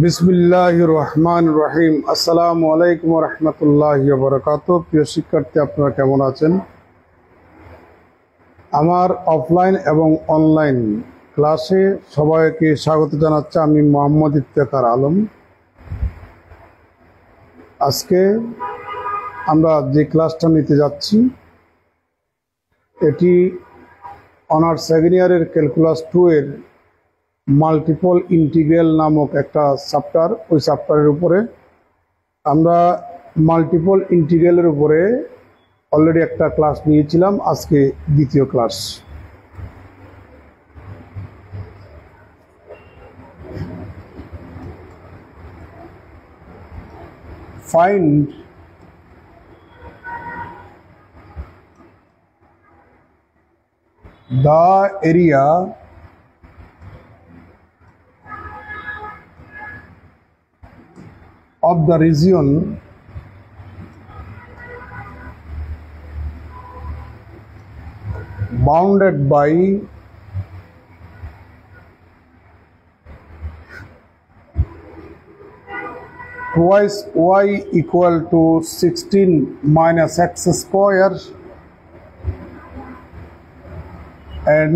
বিসমিল্লাহির রহমানির রহিম। আসসালামু আলাইকুম ওয়া রাহমাতুল্লাহি ওয়া বারাকাতুহু। প্রিয় শিক্ষার্থী, আপনারা কেমন আছেন? আমার অফলাইন এবং অনলাইন ক্লাসে সবাইকে স্বাগত জানাচ্ছি। আমি মোহাম্মদ ইফতেখার আলম। আজকে আমরা যে ক্লাসটা নিতে যাচ্ছি এটি অনার্স সেকেন্ড ইয়ারের ক্যালকুলাস 2 এর মাল্টিপল ইন্টিগ্রাল নামক একটা চ্যাপ্টার। ওই চ্যাপ্টারের উপরে আমরা মাল্টিপল ইন্টিগ্রালের উপরে অলরেডি একটা ক্লাস নিয়েছিলাম, আজকে দ্বিতীয় class. Find the area of the region bounded by twice y equal to 16 minus x square and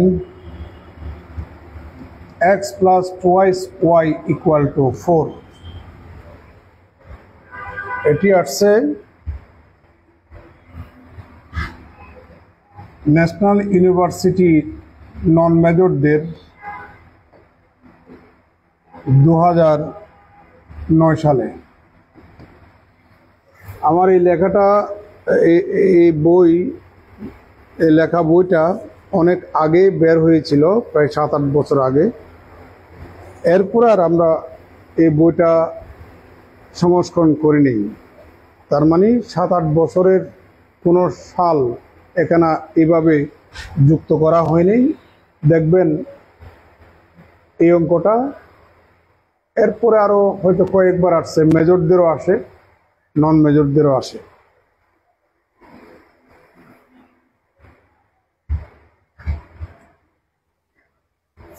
x plus twice y equal to 4. এটি আসছে ন্যাশনাল ইউনিভার্সিটি নন মেজরদের 2009 সালে। আমার এই লেখাটা লেখা বইটা অনেক আগে বের হয়েছিল, প্রায় 7-8 বছর আগে। এরপর আর আমরা এই বইটা সংস্করণ করে নেই। তার মানে 7-8 বছরের কোনো সাল এখানে এভাবে যুক্ত করা হয়নি। দেখবেন এই অঙ্কটা এরপরে আরও হয়তো কয়েকবার আসছে, মেজরদেরও আসে, নন মেজরদেরও আসে।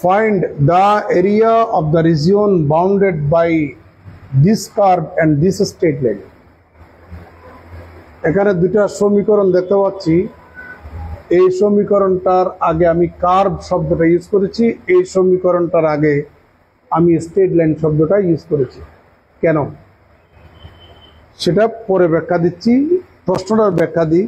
Find the area of the region bounded by this curve and this straight line. এখানে দুটা সমীকরণ দেখতে পাচ্ছি। এই সমীকরণটার আগে আমি কার্ভ শব্দটা ইউজ করেছি, এই সমীকরণটার আগে আমি স্ট্রেট লাইন শব্দটা ইউজ করেছি। কেন সেটা পরে ব্যাখ্যা দিচ্ছি। প্রশ্নটার ব্যাখ্যা দিই।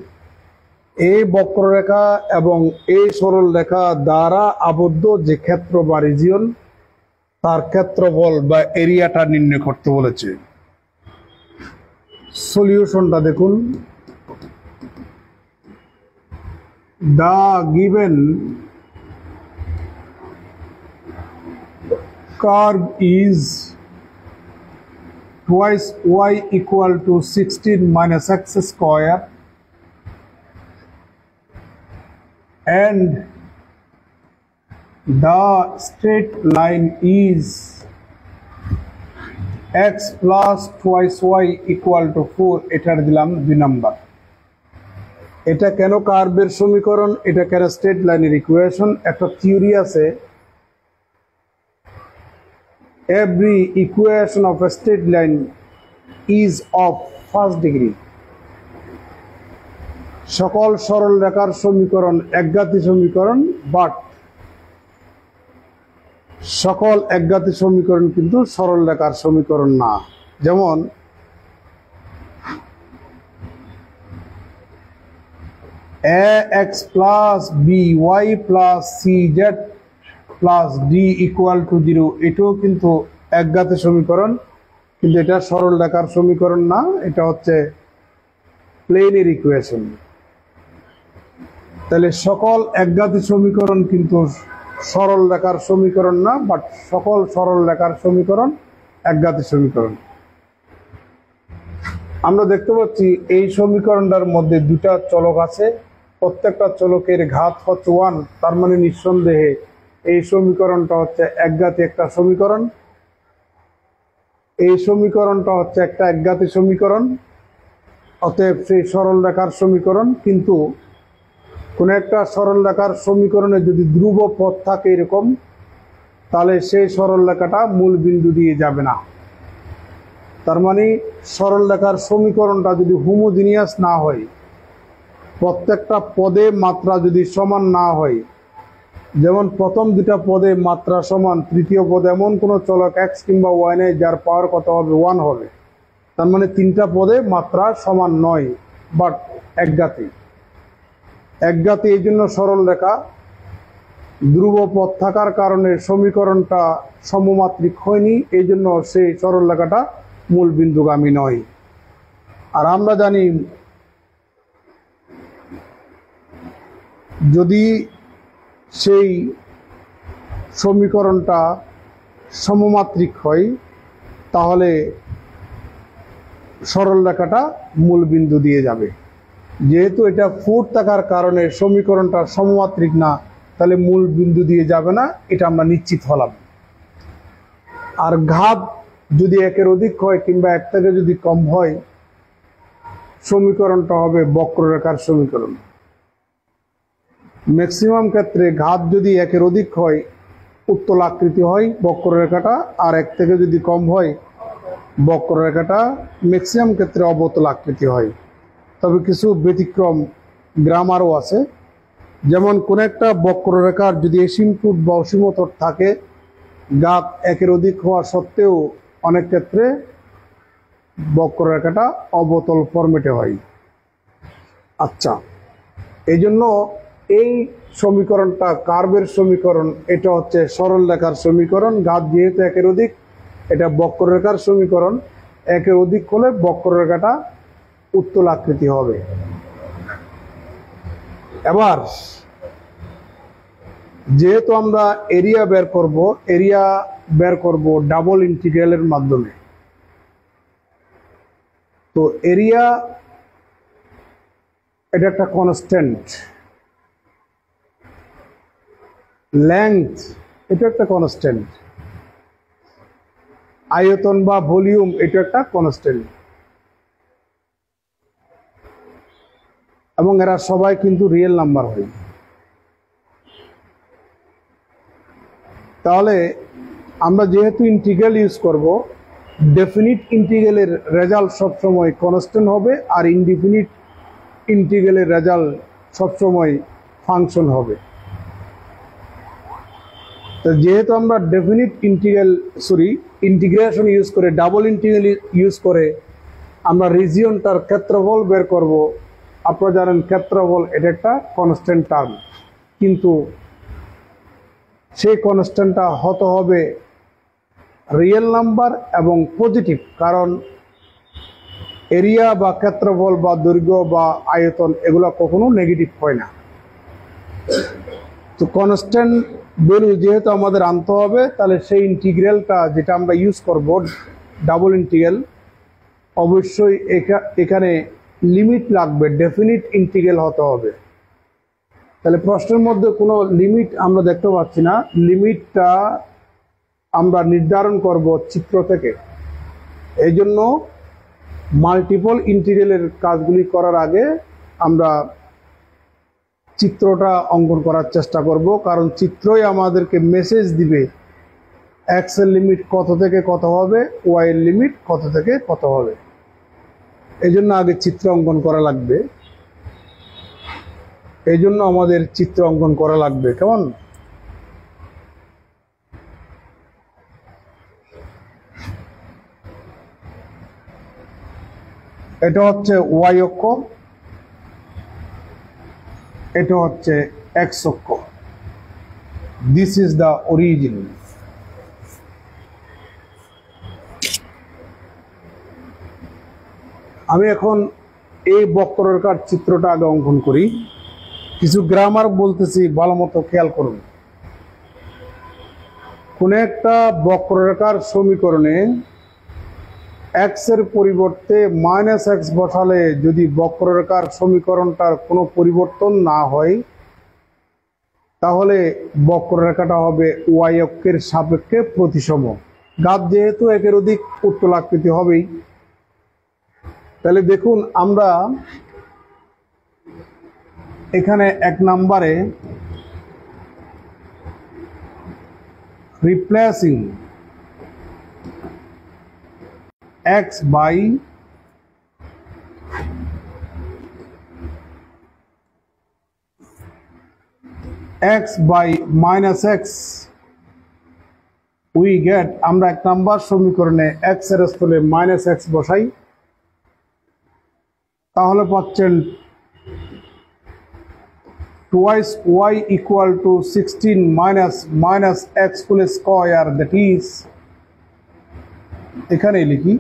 এই বক্ররেখা এবং এই সরল রেখা দ্বারা আবদ্ধ যে ক্ষেত্র বা রিজিয়ন, তার ক্ষেত্রফল বা এরিয়াটা নির্ণয় করতে বলেছে। সলিউশনটা দেখুন। The given curve is twice y equal to 16 minus x square and the straight line is x plus twice y equal to 4. এটার দিলাম 2 নাম্বার। এটা কেন কার্ভের সমীকরণ, এটা কেন স্ট্রেট লাইনের ইকুয়েশন? একটা থিওরি আছে, every equation of a straight line is of first degree. সকল সরল রেখার সমীকরণ একঘাতী সমীকরণ, বাট সকল একঘাতী সমীকরণ কিন্তু সরল রেখার সমীকরণ না। যেমন ax plus by plus cz plus d equal to 0, এটাও কিন্তু একঘাতী সমীকরণ, কিন্তু এটা সরল রেখার সমীকরণ না, এটা হচ্ছে প্লেনের ইকুয়েশন। তাহলে সকল একঘাতী সমীকরণ কিন্তু সরল রেখার সমীকরণ না, বাট সকল সরল রেখার সমীকরণ একঘাতী সমীকরণ। আমরা দেখতে পাচ্ছি এই সমীকরণটার মধ্যে দুটা চলক আছে, প্রত্যেকটা চলকের ঘাত হচ্ছে 1। তার মানে নিঃসন্দেহে এই সমীকরণটা হচ্ছে একঘাতী একটা সমীকরণ। এই সমীকরণটা হচ্ছে একটা একঘাতী সমীকরণ, অতএব সেই সরল রেখার সমীকরণ। কিন্তু কোন একটা সরল রেখার সমীকরণে যদি ধ্রুব পথ থাকে এরকম, তাহলে সেই সরল রেখাটা মূল বিন্দু দিয়ে যাবে না। তার মানে সরল রেখার সমীকরণটা যদি হোমোজিনিয়াস না হয়, প্রত্যেকটা পদে মাত্রা যদি সমান না হয়, যেমন প্রথম দুটা পদে মাত্রা সমান, তৃতীয় পদে এমন কোনো চলক x কিংবা y নেই যার পাওয়ার কত হবে, 1 হবে, তার মানে তিনটা পদে মাত্রা সমান নয়, বাট একঘাতী। এই জন্য সরল রেখা ধ্রুব পথ থাকার কারণে সমীকরণটা সমমাত্রিক হয়নি, এই জন্য সেই সরল রেখাটা মূল বিন্দুগামী নয়। আর আমরা জানি যদি সেই সমীকরণটা সমমাত্রিক হয় তাহলে সরল রেখাটা মূল বিন্দু দিয়ে যাবে। যেহেতু এটা ফুট থাকার কারণে সমীকরণটা সমমাত্রিক না, তাহলে মূল বিন্দু দিয়ে যাবে না, এটা আমরা নিশ্চিত হলাম। আর ঘাত যদি একের অধিক হয় কিংবা এক থেকে যদি কম হয়, সমীকরণটা হবে বক্ররেখার সমীকরণ। ম্যাক্সিমাম ক্ষেত্রে ঘাত যদি একের অধিক হয় উত্তল আকৃতি হয় বক্ররেখাটা, আর এক থেকে যদি কম হয় বক্ররেখাটা ম্যাক্সিমাম ক্ষেত্রে অবতল আকৃতি হয়। তবে কিছু ব্যতিক্রম গ্রামারও আছে, যেমন কোন একটা বক্ররেখার যদি এসিমপুট বা অসীমতট থাকে, ঘাত একের অধিক হওয়া সত্ত্বেও অনেক ক্ষেত্রে বক্ররেখাটা অবতল ফরম্যাটে হয়। আচ্ছা, এই জন্য এই সমীকরণটা কার্ভের সমীকরণ, এটা হচ্ছে সরল রেখার সমীকরণ। ঘাত যেহেতু একের অধিক, এটা বক্ররেখার সমীকরণ। একের অধিক হলে বক্ররেখাটা উত্তল আকৃতি হবে। এবার যেহেতু আমরা এরিয়া বের করব ডাবল ইন্টিগ্রালের মাধ্যমে, তো এরিয়া এটা একটা কনস্ট্যান্ট, লেংথ এটা একটা কনস্ট্যান্ট, আয়তন বা ভলিউম এটা একটা কনস্ট্যান্ট, এবং এরা সবাই কিন্তু রিয়েল নাম্বার হয়। তাহলে আমরা যেহেতু ইন্টিগ্রাল ইউজ করব, ডেফিনিট ইন্টিগ্রালের রেজাল্ট সবসময় কনস্ট্যান্ট হবে, আর ইনডিফিনিট ইন্টিগ্রালের রেজাল্ট সবসময় ফাংশন হবে। তো যেহেতু আমরা ডেফিনিট ইন্টিগ্রেশন ইউজ করে, ডাবল ইন্টিগ্রাল ইউজ করে আমরা রিজিয়নটার ক্ষেত্রফল বের করব। আপনারা জানেন ক্ষেত্রফল এটা একটা কনস্ট্যান্ট টার্ম, কিন্তু সেই কনস্ট্যান্টটা হতে হবে রিয়েল নাম্বার এবং পজিটিভ, কারণ এরিয়া বা ক্ষেত্রফল বা দৈর্ঘ্য বা আয়তন এগুলো কখনো নেগেটিভ হয় না। তো কনস্ট্যান্ট ভ্যালু যেহেতু আমাদের আনতে হবে, তাহলে সেই ইন্টিগ্রালটা যেটা আমরা ইউজ করব ডাবল ইন্টিগ্রাল, অবশ্যই এখানে লিমিট লাগবে, ডেফিনিট ইন্টিগ্রাল হতে হবে। তাহলে প্রশ্নের মধ্যে কোনো লিমিট আমরা দেখতে পাচ্ছি না, লিমিটটা আমরা নির্ধারণ করব চিত্র থেকে। এই জন্য মাল্টিপল ইন্টিগ্রালের কাজগুলি করার আগে আমরা চিত্রটা অঙ্কন করার চেষ্টা করব, কারণ চিত্রই আমাদেরকে মেসেজ দিবে এক্স এর লিমিট কত থেকে কত হবে, ওয়াই এর লিমিট কত থেকে কত হবে। এই জন্য আগে চিত্র অঙ্কন করা লাগবে, এই জন্য আমাদের চিত্র অঙ্কন করা লাগবে। কেমন? এটা হচ্ছে ওয়াই অক্ষ, এটা হচ্ছে এক্স অক্ষ। This is the origin. আমি এখন এই বক্ররেখার চিত্রটা আগে অঙ্কন করি। কিছু গ্রামার বলতেছি, ভালো মতো খেয়াল করুন। কোন একটা বক্ররেখার সমীকরণে এক্স এর পরিবর্তে মাইনাস এক্স বসালে যদি বক্ররেখার সমীকরণটার কোনো পরিবর্তন না হয়, তাহলে বক্ররেখাটা হবে ওয়াই অক্ষের সাপেক্ষে প্রতিসম। ঘাত যেহেতু একের অধিক উত্তল আকৃতি হবেই। তাহলে দেখুন, আমরা এখানে এক নম্বরে replacing x by minus x, we get, আমরা 1 নম্বর সমীকরণে এক্স এর স্থলে মাইনাস এক্স বসাই, তাহলে পাচ্ছেন twice y equal to 16 minus x whole square, that is, এখানে লিখি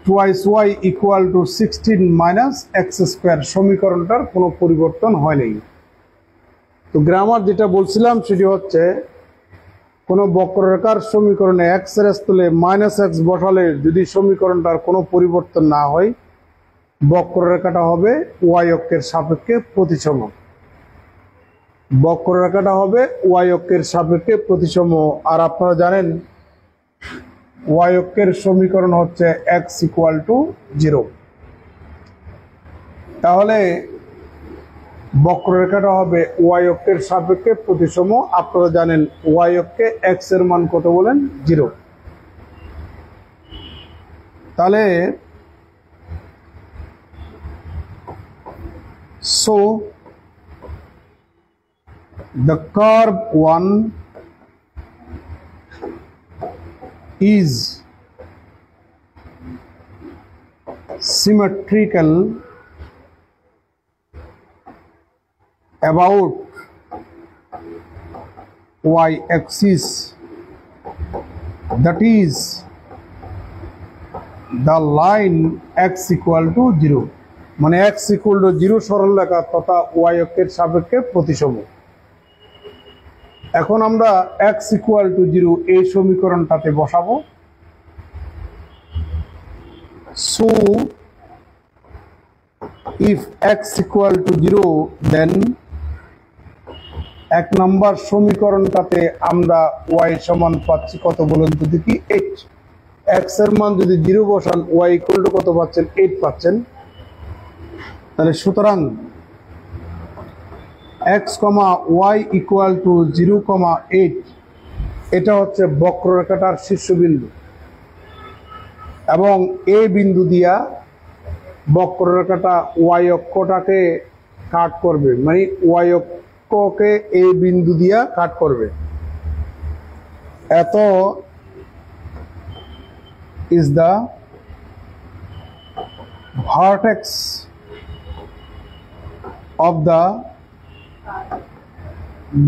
twice y equal to 16 minus x square, সমীকরণটার কোনো পরিবর্তন হয়নি। তো গ্রামার যেটা বলছিলাম সেটি হচ্ছে কোনো বক্ররেখার সমীকরণে x এর স্থলে মাইনাস এক্স বসালে যদি সমীকরণটার কোনো পরিবর্তন না হয়, বক্ররেখাটা হবে y অক্ষের সাপেক্ষে প্রতিসম। বক্ররেখাটা হবে y অক্ষের সাপেক্ষে প্রতিসম। আর আপনারা জানেন y অক্ষের সমীকরণ হচ্ছে x ইকুয়াল টু 0। তাহলে বক্ররেখাটা হবে y অক্ষের সাপেক্ষে প্রতিসম। আপনারা জানেন y অক্ষে x এর মান কত বলেন? 0। তাহলে so the curve 1 is symmetrical about y axis, that is the line x equal to 0, মানে x equal to 0 সরলরেখা তথা y অক্ষের সাপেক্ষে প্রতিসম। এখন আমরা x equal to 0 এই সমীকরণটাতে বসাবো। So if x equal to 0, then 1 নম্বর সমীকরণটাতে আমরা y সমান পাচ্ছি কত বলুন তো দেখি? 8। x এর মান যদি 0 বসান y equal to কত পাচ্ছেন? 8 পাচ্ছেন। তাহলে সুতরাং x, y equal to 0, 8 এটা হচ্ছে বক্ররেখাটার শীর্ষবিন্দু এবং এই বিন্দু দিয়া বক্ররেখাটা y অক্ষটাকে কাট করবে, মানে y অক্ষকে এই বিন্দু দিয়া কাট করবে। এত is the vertex of the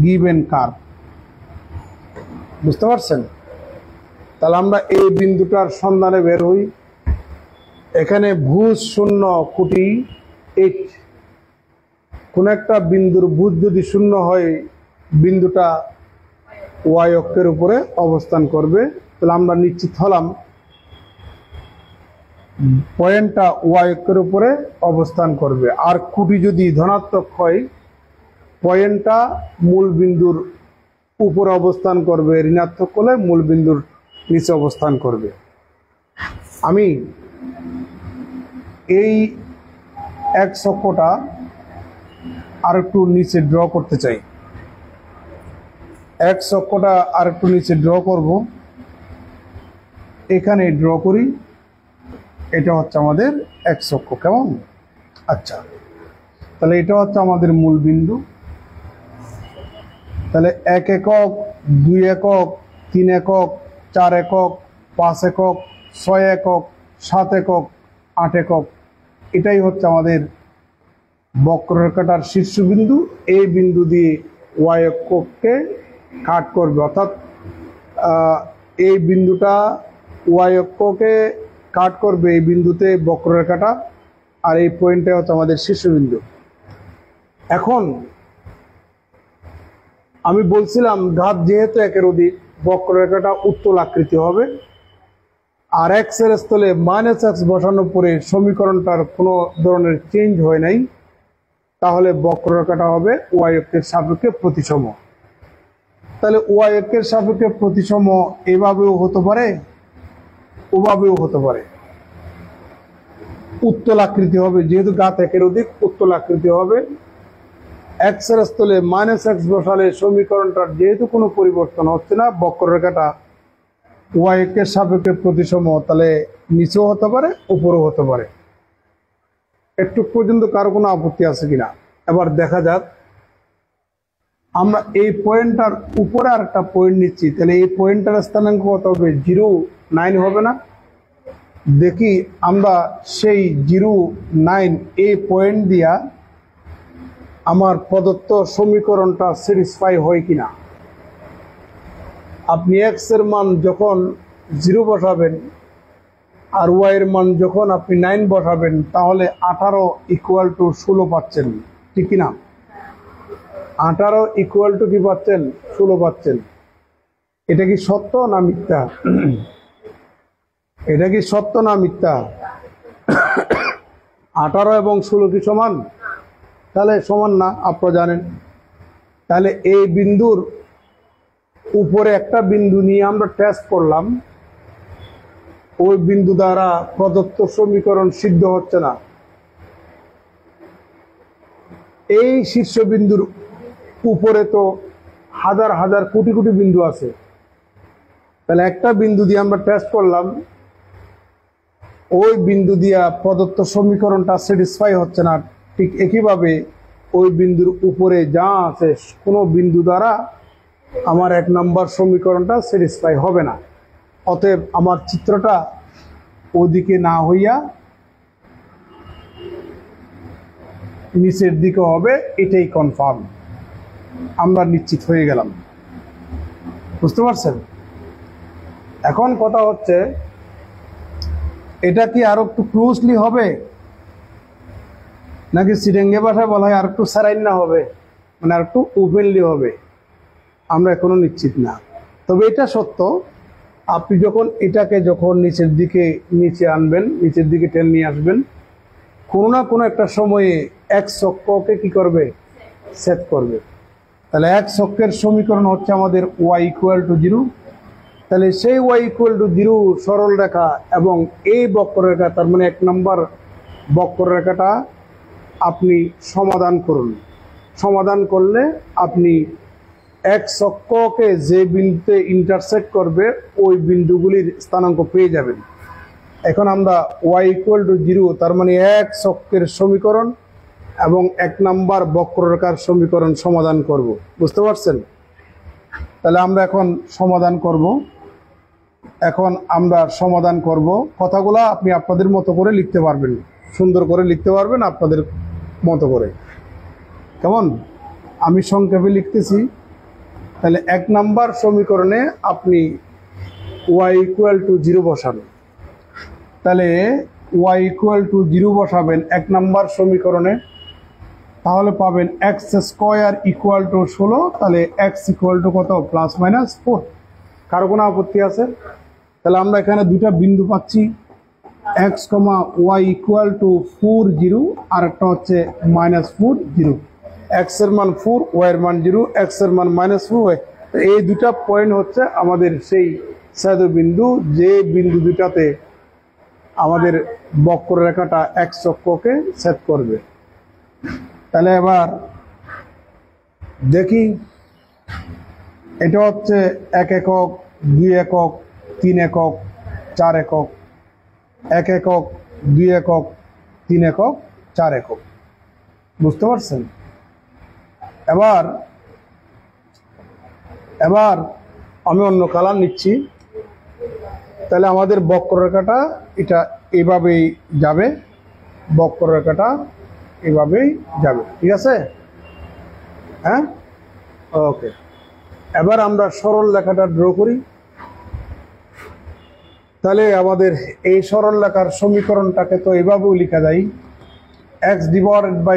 given curve। বুঝতে পারছেন? তাহলে আমরা এই বিন্দুটার সন্ধানে বের হই। এখানে ভুজ 0 খুঁটি 8, কোন একটা বিন্দুর ভুজ যদি 0 হয় বিন্দুটা y অক্ষের উপরে অবস্থান করবে। তাহলে আমরা নিশ্চিত হলাম পয়েন্টটা y অক্ষের উপরে অবস্থান করবে। আর খুঁটি যদি ধনাত্মক হয় পয়েন্টটা মূল বিন্দুর উপরে অবস্থান করবে, ঋণাত্মক হলে মূল বিন্দুর নিচে অবস্থান করবে। আমি এই x অক্ষটা আর একটু নিচে ড্র করতে চাই। x অক্ষটা আর একটু নিচে ড্র করব। এখানে ড্র করি, এটা হচ্ছে আমাদের x অক্ষ। কেমন? আচ্ছা, তাহলে এটা হচ্ছে আমাদের মূল বিন্দু। তাহলে 1 একক, 2 একক, 3 একক, 4 একক, 5 একক, 6 একক, 7 একক, 8 একক, এটাই হচ্ছে আমাদের বক্ররেখাটার শীর্ষবিন্দু। এই বিন্দু দিয়ে y অক্ষকে কাট করবে, অর্থাৎ এই বিন্দুটা y অক্ষকে কাট করবে এই বিন্দুতে বক্ররেখাটা, আর এই পয়েন্টটা হচ্ছে আমাদের শীর্ষবিন্দু। এখন আমি বলছিলাম ঘাত যেহেতু 1 এর অধিক, বক্ররেখাটা উত্তল আকৃতি হবে। আর x এর স্থলে মাইনাস এক্স বসানোর পরে সমীকরণটার কোনো ধরনের চেঞ্জ হয় নাই, তাহলে বক্ররেখাটা হবে y অক্ষের সাপেক্ষে প্রতিসম। তাহলে y অক্ষের সাপেক্ষে প্রতিসম এভাবেও হতে পারে, ওভাবেও হতে পারে। উত্তল আকৃতি হবে, যেহেতু ঘাত 1 এর অধিক উত্তল আকৃতি হবে। x এর স্থলে মাইনাস এক্স বসালে সমীকরণটার যেহেতু কোনো পরিবর্তন হচ্ছে না, বক্ররেখাটা ওয়াই এর সাপেক্ষে প্রতিসম, তাহলে নিচেও হতে পারে উপরেও হতে পারে। একটু পর্যন্ত কারো কোনো আপত্তি আছে কিনা? এবার দেখা যাক, আমরা এই পয়েন্টটার উপরে আর একটা পয়েন্ট নিচ্ছি, তাহলে এই পয়েন্টটার স্থানাঙ্ক কত হবে? 0,9 হবে না? দেখি আমরা সেই 0,9 এই পয়েন্ট দিয়া আমার প্রদত্ত সমীকরণটা স্যাটিসফাই হয় কিনা। আপনি এক্স এর মান যখন 0 বসাবেন আর ওয়াই এর মান যখন আপনি 9 বসাবেন, তাহলে 18 = 16 পাচ্ছেন, ঠিক কিনা? 18 = কি পাচ্ছেন? 16 পাচ্ছেন। এটা কি সত্য না মিথ্যা? এটা কি সত্য না মিথ্যা? 18 এবং 16 কি সমান? তাহলে সমান না, আপনারা জানেন। তাহলে এই বিন্দুর উপরে একটা বিন্দু নিয়ে আমরা টেস্ট করলাম, ওই বিন্দু দ্বারা প্রদত্ত সমীকরণ সিদ্ধ হচ্ছে না। এই শীর্ষবিন্দুর উপরে তো হাজার হাজার কোটি কোটি বিন্দু আছে, তাহলে একটা বিন্দু দিয়ে আমরা টেস্ট করলাম, ওই বিন্দু দিয়া প্রদত্ত সমীকরণটা স্যাটিসফাই হচ্ছে না। ঠিক একইভাবে ওই বিন্দুর উপরে যা আছে কোনো বিন্দু দ্বারা আমার 1 নম্বর সমীকরণটা স্যাটিসফাই হবে না। অতএব আমার চিত্রটা ওদিকে না হইয়া নিচের দিকে হবে, এটাই কনফার্ম। আমরা নিশ্চিত হয়ে গেলাম। বুঝতে পারছেন? এখন কথা হচ্ছে, এটা কি আরো একটু ক্লোজলি হবে নাকি সিরেঙ্গে ভাষায় বলা হয় আর একটু সারাইন না হবে, মানে আর একটু ওপেনলি হবে? আমরা এখনো নিশ্চিত না। তবে এটা সত্য, আপনি যখন এটাকে যখন নিচের দিকে নিচে আনবেন, নিচের দিকে টেনে নিয়ে আসবেন, কোনো না কোনো একটা সময়ে এক অক্ষকে কি করবে? সেট করবে। তাহলে এক অক্ষের সমীকরণ হচ্ছে আমাদের y = 0। তাহলে সেই y = 0 সরল রেখা এবং এই বক্ররেখা, তার মানে 1 নম্বর বক্ররেখাটা আপনি সমাধান করুন। সমাধান করলে আপনি এক অক্ষকে যে বিন্দুতে ইন্টারসেক্ট করবে ওই বিন্দুগুলির স্থানাঙ্ক পেয়ে যাবেন। এখন আমরা y = 0, তার মানে এক অক্ষের সমীকরণ এবং 1 নম্বর বক্ররেখার সমীকরণ সমাধান করব। বুঝতে পারছেন? তাহলে আমরা এখন সমাধান করব। এখন আমরা সমাধান করব। কথাগুলো আপনি আপনাদের মতো করে লিখতে পারবেন, সুন্দর করে লিখতে পারবেন আপনাদের মতো করে। কেমন? আমি সংক্ষেপে লিখতেছি। তাহলে 1 নম্বর সমীকরণে আপনি y = 0 বসান। তাহলে y = 0 বসাবেন 1 নম্বর সমীকরণে, তাহলে পাবেন x² = 16। তাহলে x = কত? +-4। কারো কোনো আপত্তি আছে? তাহলে আমরা এখানে দুইটা বিন্দু পাচ্ছি, x, y = 4, 0, আর একটা হচ্ছে -4, 0। x এর মান 4, y এর মান 0, x এর মান -4। এই দুটা পয়েন্ট হচ্ছে আমাদের সেই ছেদবিন্দু, যে বিন্দু দুটাতে আমাদের বক্ররেখাটা x অক্ষকে ছেদ করবে। তাহলে এবার দেখি, এটা হচ্ছে 1 একক, 2 একক, 3 একক, 4 একক। 1 একক, 2 একক, 3 একক, 4 একক। বুঝতে পারছেন? এবার আমি অন্য কালার নিচ্ছি। তাহলে আমাদের বক্ররেখাটা এটা এভাবেই যাবে, বক্ররেখাটা এভাবেই যাবে। ঠিক আছে? হ্যাঁ, ওকে। এবার আমরা সরল রেখাটা ড্র করি। তাহলে আমাদের এই সরল রেখার সমীকরণটাকে তো এভাবেও লেখা যায়, x/4 +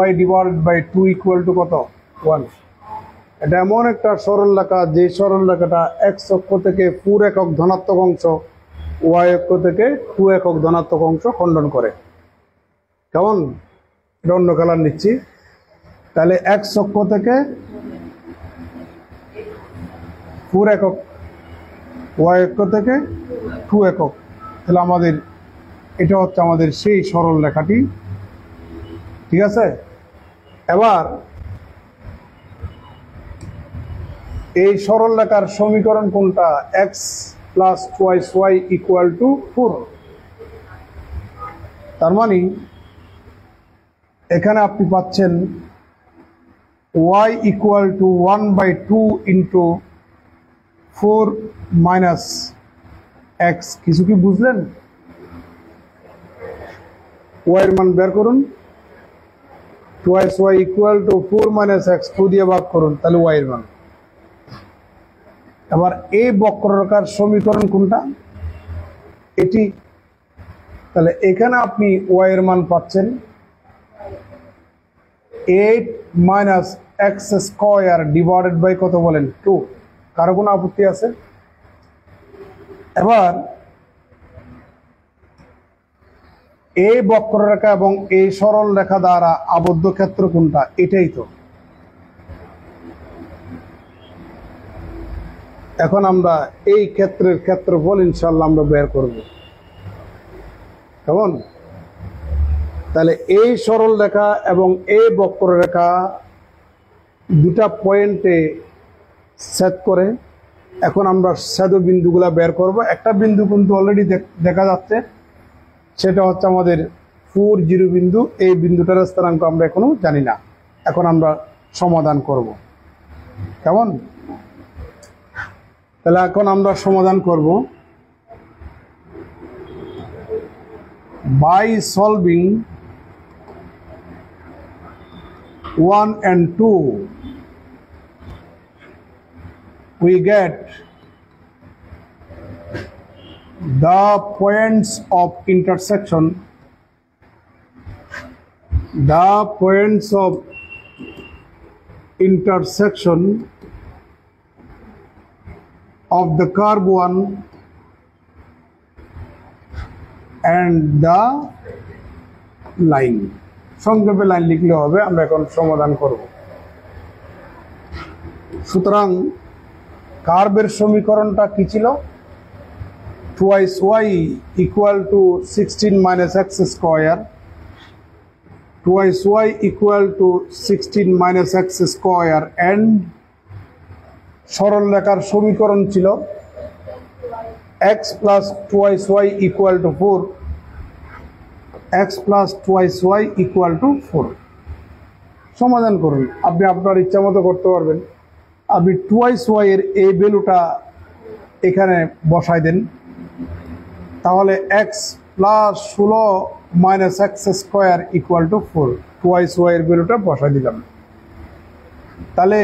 y/2 = কত? 1। এটা এমন একটা সরল রেখা, যে সরল রেখাটা x অক্ষ থেকে 4 একক ধনাত্মক অংশ, y অক্ষ থেকে 2 একক ধনাত্মক অংশ খণ্ডন করে। কেমন? এটা অন্য কালার নিচ্ছি। তাহলে x অক্ষ থেকে 4 একক, y অক্ষ থেকে 2 একক। তাহলে আমাদের এটা হচ্ছে আমাদের সেই সরল রেখাটি। ঠিক আছে? এবার এই সরল রেখার সমীকরণ কোনটা? x plus twice y equal to 4। তার মানে এখানে আপনি পাচ্ছেন y equal to 1/2 into 4 minus x। কিছু কি বুঝলেন? y এর মান বের করুন। Twice y equal to 4 minus x, 2 দিয়ে ভাগ করুন, তাহলে y এর মান। এবার এই বক্ররেখার সমীকরণ কোনটা? এটি। তাহলে এখানে আপনি y এর মান পাচ্ছেন 8 minus x square divided by কত বলেন? 2। কারো কোনো আপত্তি আছে? এবার এই বক্ররেখা এবং এই সরল রেখা দ্বারা আবদ্ধ ক্ষেত্র কোনটা? এটাই তো। এখন আমরা এই ক্ষেত্রের ক্ষেত্রফল ইনশাআল্লাহ আমরা বের করব। কেমন? তাহলে এই সরল রেখা এবং এই বক্ররেখা দুটা পয়েন্টে ছেদ করে এখন আমরা ছেদ বিন্দুগুলা বের করব। একটা বিন্দু কিন্তু অলরেডি দেখা যাচ্ছে, সেটা হচ্ছে আমাদের 4, 0 বিন্দু। এই বিন্দুটার স্থানাঙ্ক আমরা এখনো জানি না, এখন আমরা সমাধান করব। কেমন? তাহলে এখন আমরা সমাধান করব by solving 1 and 2 we get the points of intersection of the curve 1 and the line। সংক্ষেপে লাইন লিখলে হবে। আমরা এখন সমাধান করব। সুতরাং কার্ভের সমীকরণটা কি ছিল? Twice y equal to 16 minus x square, twice y equal to 16 minus x square, and সরল রেখার সমীকরণ ছিল x plus twice y equal to 4, x plus twice y equal to 4। সমাধান করুন। আপনি আপনার ইচ্ছা মতো করতে পারবেন। আপনি টুয়াইস ওয়াই এর এই ভ্যালুটা এখানে বসাই দেন, তাহলে x plus 16 minus x square equal to 4। Twice y এর ভ্যালুটা বসাই দিলাম। তাহলে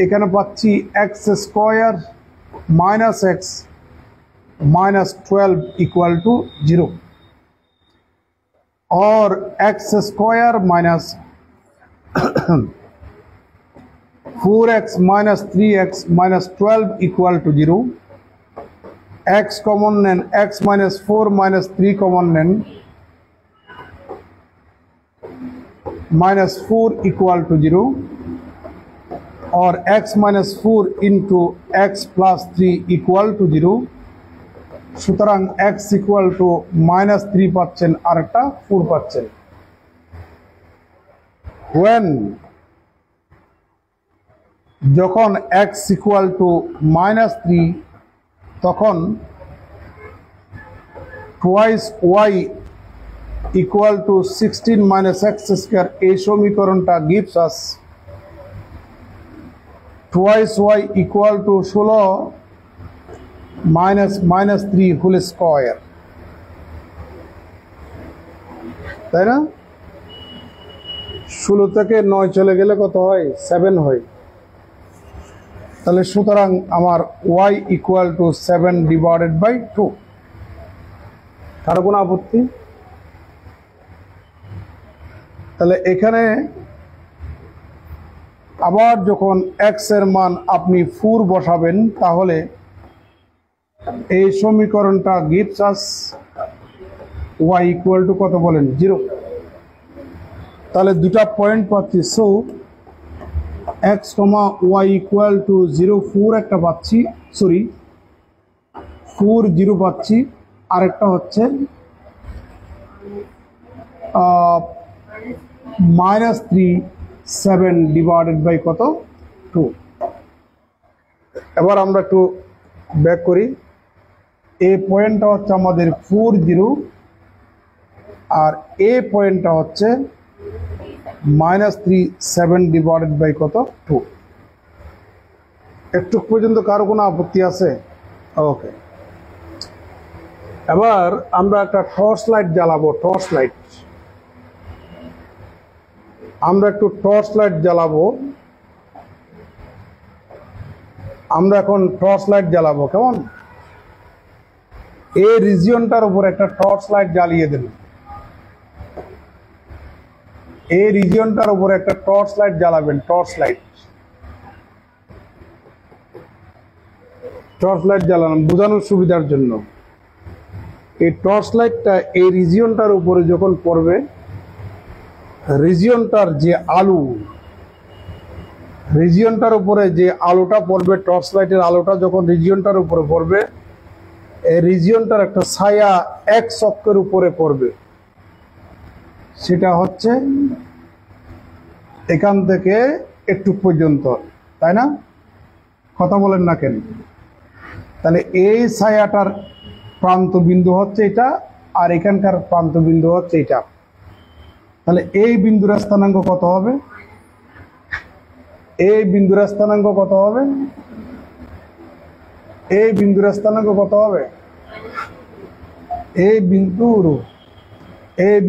এখানে পাচ্ছি x square minus x minus 12 equal to 0, और x square minus 4x minus 3x minus 12 equal to 0। x common लें, x माइनस 4 माइनस 3 कॉमन लें, माइनस 4 इक्वल टू 0, और x minus 4 into x plus 3 equal to 0। সুতরাং x equal to -3 পাচ্ছেন আর একটা 4 পাচ্ছেন। when যখন x equal to -3 তখন twice y equal to 16 minus x square, এই সমীকরণটা gives us twice y equal to 16 minus -3 whole square, তাই না? 16 থেকে 9 চলে গেলে কত হয়? 7 হয়। তাহলে সুতরাং আমার y equal to 7 divided by 2। কারো কোনো আপত্তি? তাহলে এখানে আবার যখন x এর মান আপনি 4 বসাবেন, তাহলে এই সমীকরণটা gives us y equal two কত বলেন? 0। তাহলে দুটা পয়েন্ট পাচ্ছি। So x, y equal to 0 4 একটা পাচ্ছি, সরি 4 0 পাচ্ছি, আরেকটা হচ্ছে -3 7 ডিভাইডেড বাই কত? 2। এবার আমরা একটু ব্যাক করি। এই পয়েন্টটা হচ্ছে আমাদের 40 আর এই পয়েন্টটা হচ্ছে -37 ডিভাইডেড বাই কত 2। একটু পর্যন্ত কারো কোনো আপত্তি আছে? ওকে, এবার আমরা একটা টর্চ লাইট জ্বালাবো। টর্চ লাইট, আমরা একটু টর্চ লাইট জ্বালাবো। আমরা এখন টর্চ লাইট জ্বালাবো। কেমন? এই রিজিয়নটার উপর একটা টর্চ লাইট জ্বালিয়ে দেন। এই রিজিয়নটার উপর একটা টর্চ লাইট জ্বালাবেন। টর্চ লাইট, টর্চ লাইট জ্বালালাম বোঝানোর সুবিধার জন্য। এই টর্চ লাইটটা এই রিজিয়নটার উপরে যখন পড়বে, রিজিয়নটার যে আলো, রিজিয়নটার উপরে যে আলোটা পড়বে, টর্চ লাইটের আলোটা যখন রিজিয়নটার উপরে পড়বে, এই রিজিয়নটার একটা ছায়া এক্স অক্ষের উপরে পড়বে। সেটা হচ্ছে এখান থেকে একটু পর্যন্ত, তাই না? কথা বলেন না কেন? তাহলে এই ছায়াটার প্রান্ত বিন্দু হচ্ছে এটা, আর এখানকার প্রান্ত বিন্দু হচ্ছে এটা। তাহলে এই বিন্দুর স্থানাঙ্ক কত হবে? এই বিন্দুর স্থানাঙ্ক কত হবে? এই বিন্দুর স্থানাঙ্ক কত হবে? এই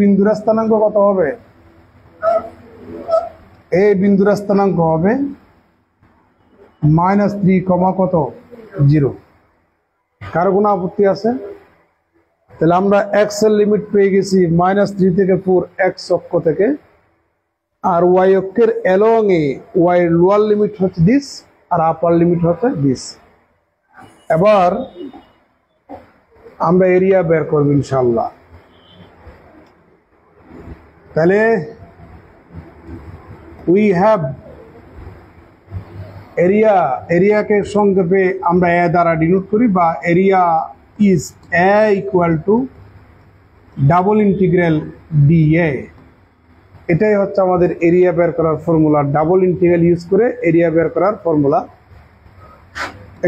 বিন্দুর স্থানাঙ্ক কত হবে? এই বিন্দুর স্থানাঙ্ক হবে -3, কত 0। কারো কোনো আপত্তি আছে? তাহলে আমরা এক্স এর লিমিট পেয়ে গেছি -3 থেকে 4 এক্স অক্ষ থেকে, আর ওয়াই অক্ষের অ্যালং এ ওয়াই এর লোয়ার লিমিট হচ্ছে দিস আর আপার লিমিট হচ্ছে দিস। এবার আমরা এরিয়া বের করব ইনশাআল্লাহ। তাহলে উই হ্যাভ এরিয়া, এরিয়াকে সংক্ষেপে আমরা এ দ্বারা ডিনোট করি, বা area is A equal two double integral DA. এটাই হচ্ছে আমাদের এরিয়া বের করার ফর্মুলা। ডাবল ইন্টিগ্রাল ইউজ করে এরিয়া বের করার ফর্মুলা।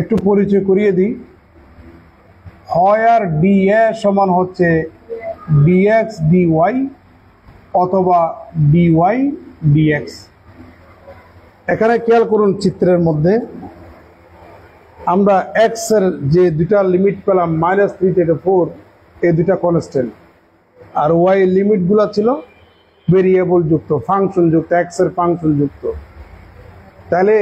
একটু পরিচয় করিয়ে দিই। হয় ডিএ সমান হচ্ছে ডিএক্স ডিওয়াই অথবা ডিওয়াই ডিএক্স। এখানে খেয়াল করুন, চিত্রের মধ্যে আমরা এক্স এর যে দুটা লিমিট পেলাম -3 থেকে 4, এই দুটা কনস্ট্যান্ট, আর ওয়াই লিমিটগুলো ছিল ভেরিয়েবল যুক্ত, ফাংশন যুক্ত, এক্স এর ফাংশন যুক্ত। তাহলে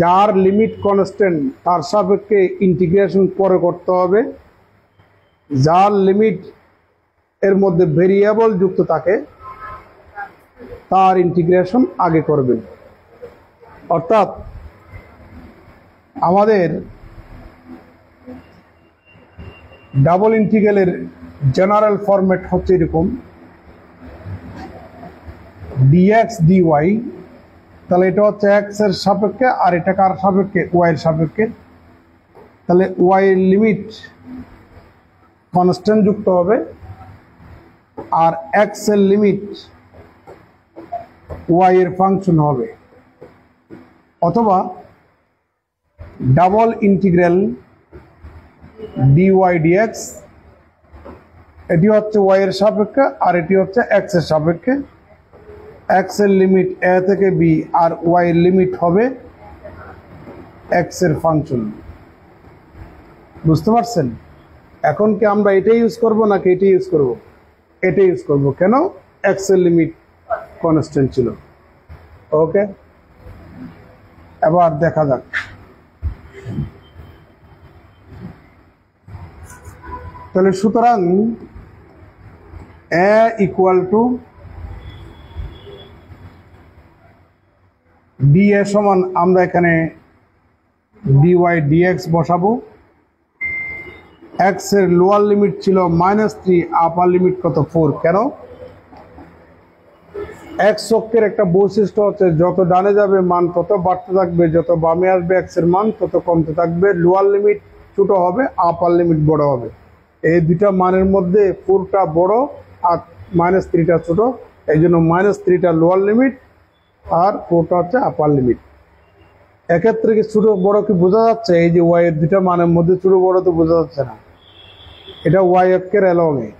যার লিমিট কনস্ট্যান্ট তার সাপেক্ষে ইন্টিগ্রেশন পরে করতে হবে, যার লিমিট এর মধ্যে ভেরিয়েবল যুক্ত থাকে তার ইন্টিগ্রেশন আগে করবেন। অর্থাৎ আমাদের ডাবল ইন্টিগ্রালের জেনারেল ফরম্যাট হচ্ছে এরকম, ডিএক্স ডিওয়াই। তাহলে এটা হচ্ছে এক্স এর সাপেক্ষে, আর এটা কার সাপেক্ষে? ওয়াই এর সাপেক্ষে। তাহলে ওয়াই এর লিমিট কনস্ট্যান্ট যুক্ত হবে, আর এক্স এর লিমিট ওয়াই এর ফাংশন হবে। অথবা ডাবল ইন্টিগ্রাল ডিওয়াই ডিএক্স, এটি হচ্ছে ওয়াই এর সাপেক্ষে আর এটি হচ্ছে এক্স এর সাপেক্ষে। এক্স এর লিমিট এ থেকে বি, আর ওয়াই এর লিমিট হবে এক্স এর ফাংশন। বুঝতে পারছেন? এখন কি আমরা এটাই ইউজ করব নাকি এটাই ইউজ করব? এটাই ইউজ করব। কেন? এক্স এর লিমিট কনস্ট্যান্ট ছিল। ওকে, এবার দেখা যাক। তাহলে সুতরাং এ ইকুয়াল টু ডি এ সমান আমরা এখানে ডিওয়াই ডিএক্স বসাবো। এক্স এর লোয়ার লিমিট ছিল -3, আপার লিমিট কত 4। কেন? এক্স অক্ষের একটা বৈশিষ্ট্য হচ্ছে যত ডানে যাবে মান তত বাড়তে থাকবে, যত বামে আসবে এক্স এর মান তত কমতে থাকবে। লোয়ার লিমিট ছোট হবে, আপার লিমিট বড় হবে। এই দুইটা মানের মধ্যে 4টা বড় আর -3টা ছোট, এই জন্য -3টা লোয়ার লিমিট আর 4টা হচ্ছে আপার লিমিট। এক্ষেত্রে কি ছোট বড় কি বোঝা যাচ্ছে? এই যে ওয়াই এর দুটা মানের মধ্যে ছোট বড় তো বোঝা যাচ্ছে না। এটা ওয়াই অক্ষের অ্যালংয়ে।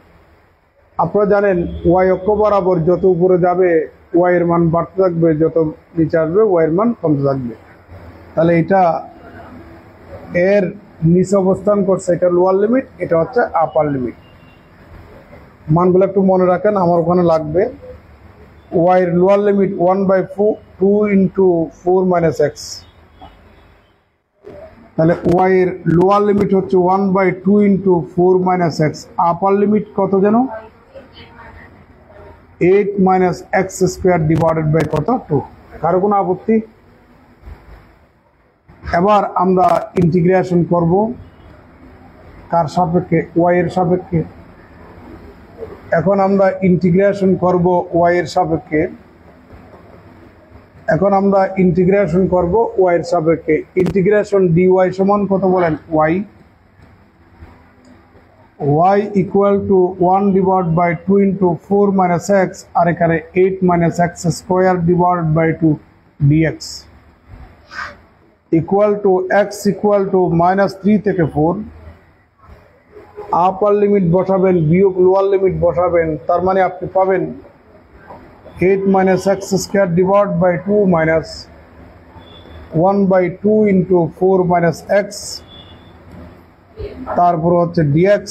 আপনারা জানেন ওয়াই অক্ষ বরাবর যত উপরে যাবে ওয়াই এর মান বাড়তে থাকবে, যত নিচে আসবে ওয়াই এর মান কমতে থাকবে। তাহলে এটা এর নিচে অবস্থান করছে, এটা লোয়ার লিমিট, এটা হচ্ছে আপার লিমিট। মানগুলো একটু মনে রাখেন, আমার ওখানে লাগবে। ওয়াই এর lower limit 1/2 into 4 minus x. তাহলে ওয়াই এর লোয়ার লিমিট হচ্ছে 1/2 into 4 minus x. Upper limit কত যেন? 8 minus x square divided by কত? 2। কারো কোনো আপত্তি? এবার আমরা ইন্টিগ্রেশন করব কার সাপেক্ষে? ওয়াই এর সাপেক্ষে। এখন আমরা ইন্টিগ্রেশন করব ওয়াই এর সাপেক্ষে। এখন আমরা ইন্টিগ্রেশন করব ওয়াই এর সাপেক্ষে। ইন্টিগ্রেশন ডি ওয়াই সমান কত বলেন? Y y equal to 1 divided by 2 into 4 minus x আর এখানে 8 minus x square divided by 2 dx equal to x equal to minus 3 থেকে 4। আপার লিমিট বসাবেন বিয়োগ লোয়ার লিমিট বসাবেন, তার মানে আপনি পাবেন 8 minus x square divided by 2 minus 1/2 into 4 minus x, তারপর হচ্ছে dx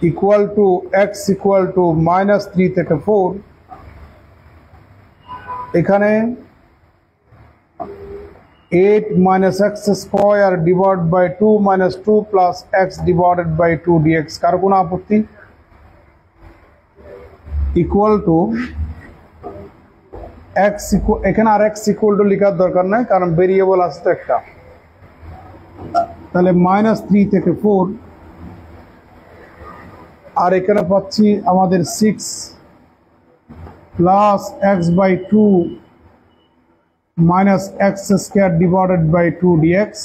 equal to x equal to minus 3 থেকে 4। এখানে 8 minus x square divide by 2 minus 2 plus x divided by 2 dx। কার কোনো আপত্তি? ইকুয়াল টু x এখানে আর x ইকুয়াল টু লেখার দরকার নাই, কারণ ভেরিয়েবল আছে তো একটা। তাহলে মাইনাস 3 থেকে 4 আর এখানে পাচ্ছি আমাদের 6 plus x by 2 minus x square divided by 2 dx.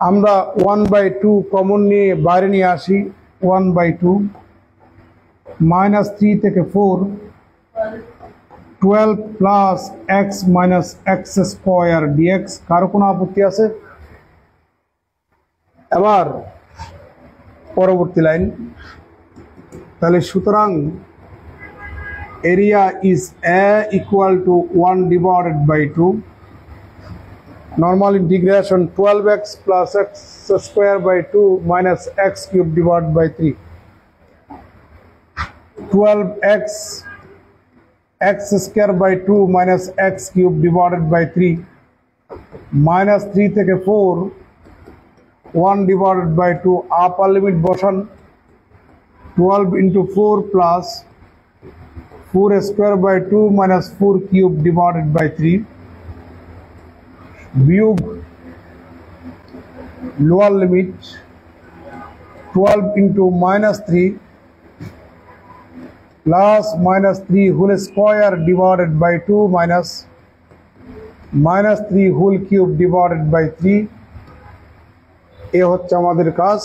আমরা 1/2 কমন নিয়ে বাইরে নিয়ে আসি। 1/2 মাইনাস 3 থেকে 4 12 plus x minus x square dx. কারো কোনো আপত্তি আছে? এবার পরবর্তী লাইন। তাহলে সুতরাং area is A equal to 1 divided by 2 normal integration 12x plus x square by 2 minus x cube divide by 3। 12x x square by 2 minus x cube divided by 3 minus 3 থেকে 4 1 divided by 2 upper limit বসান 12 into 4 plus 4 square by 2 minus 4 cube divided by 3 বিয়োগ lower limit 12 into minus 3 plus minus 3 whole square divided by 2 minus 3 whole cube divided by 3। এ হচ্ছে আমাদের কাজ।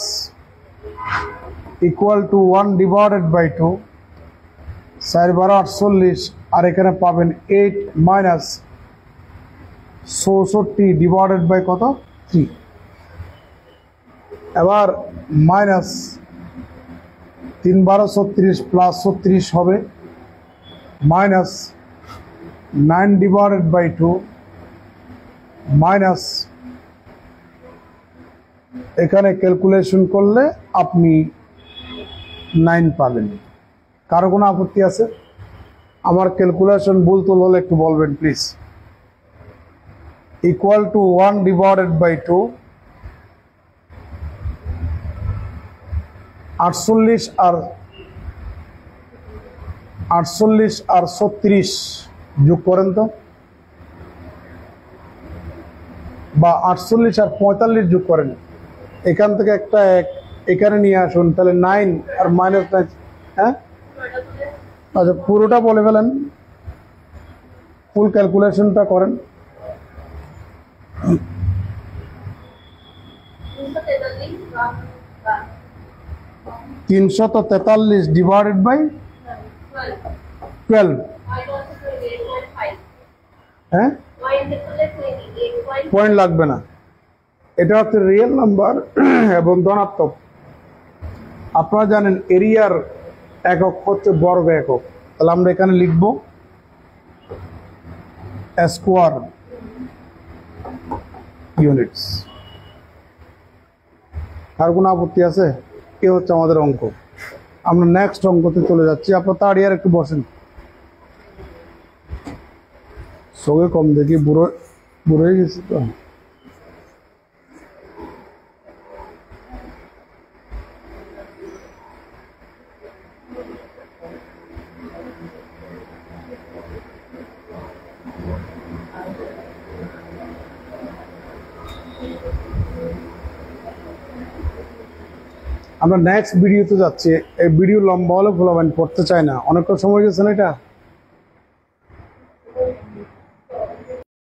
Equal to 1 divided by 2 4 বার 48 আর এখানে পাবেন 8 minus 64 divided by কত? 3। এবার minus 3 বার 36 plus 36 হবে minus 9 divided by 2 minus এখানে ক্যালকুলেশন করলে আপনি 9 পাবেন। কারো কোনো আপত্তি আছে? আমার ক্যালকুলেশন ভুল তুল হলে একটু বলবেন please. Equal to 1 divided by 2 48 আর 36 যোগ করেন তো, বা 48 আর 45 যোগ করেন। এখান থেকে একটা এক এখানে নিয়ে আসুন, তাহলে 9 আর মাইনাস 9। হ্যাঁ আচ্ছা, পুরোটা বলে ফেলেন, ফুল ক্যালকুলেশনটা করেন। 343 ডিভাইডেড বাই 12। হ্যাঁ পয়েন্ট লাগবে না, এটা হচ্ছে রিয়েল নাম্বার এবং ধনাত্মক। আপনারা জানেন এরিয়ার একক হচ্ছে বর্গ একক, তাহলে আমরা এখানে লিখব স্কোয়ার ইউনিটস। আর কোনো আপত্তি আছে? এ হচ্ছে আমাদের অঙ্ক। আমরা নেক্সট অঙ্কতে চলে যাচ্ছি। আপনার তাড়ি আর একটু বসেন, সঙ্গে কম দেখি, বুড়ো বুড়ো হয়ে গেছি তো। আমরা নেক্সট ভিডিওতে যাচ্ছি। এই ভিডিও লম্বা হলে ভোলাবেন, পড়তে চায় না, অনেকটা সময় গেছে না এটা।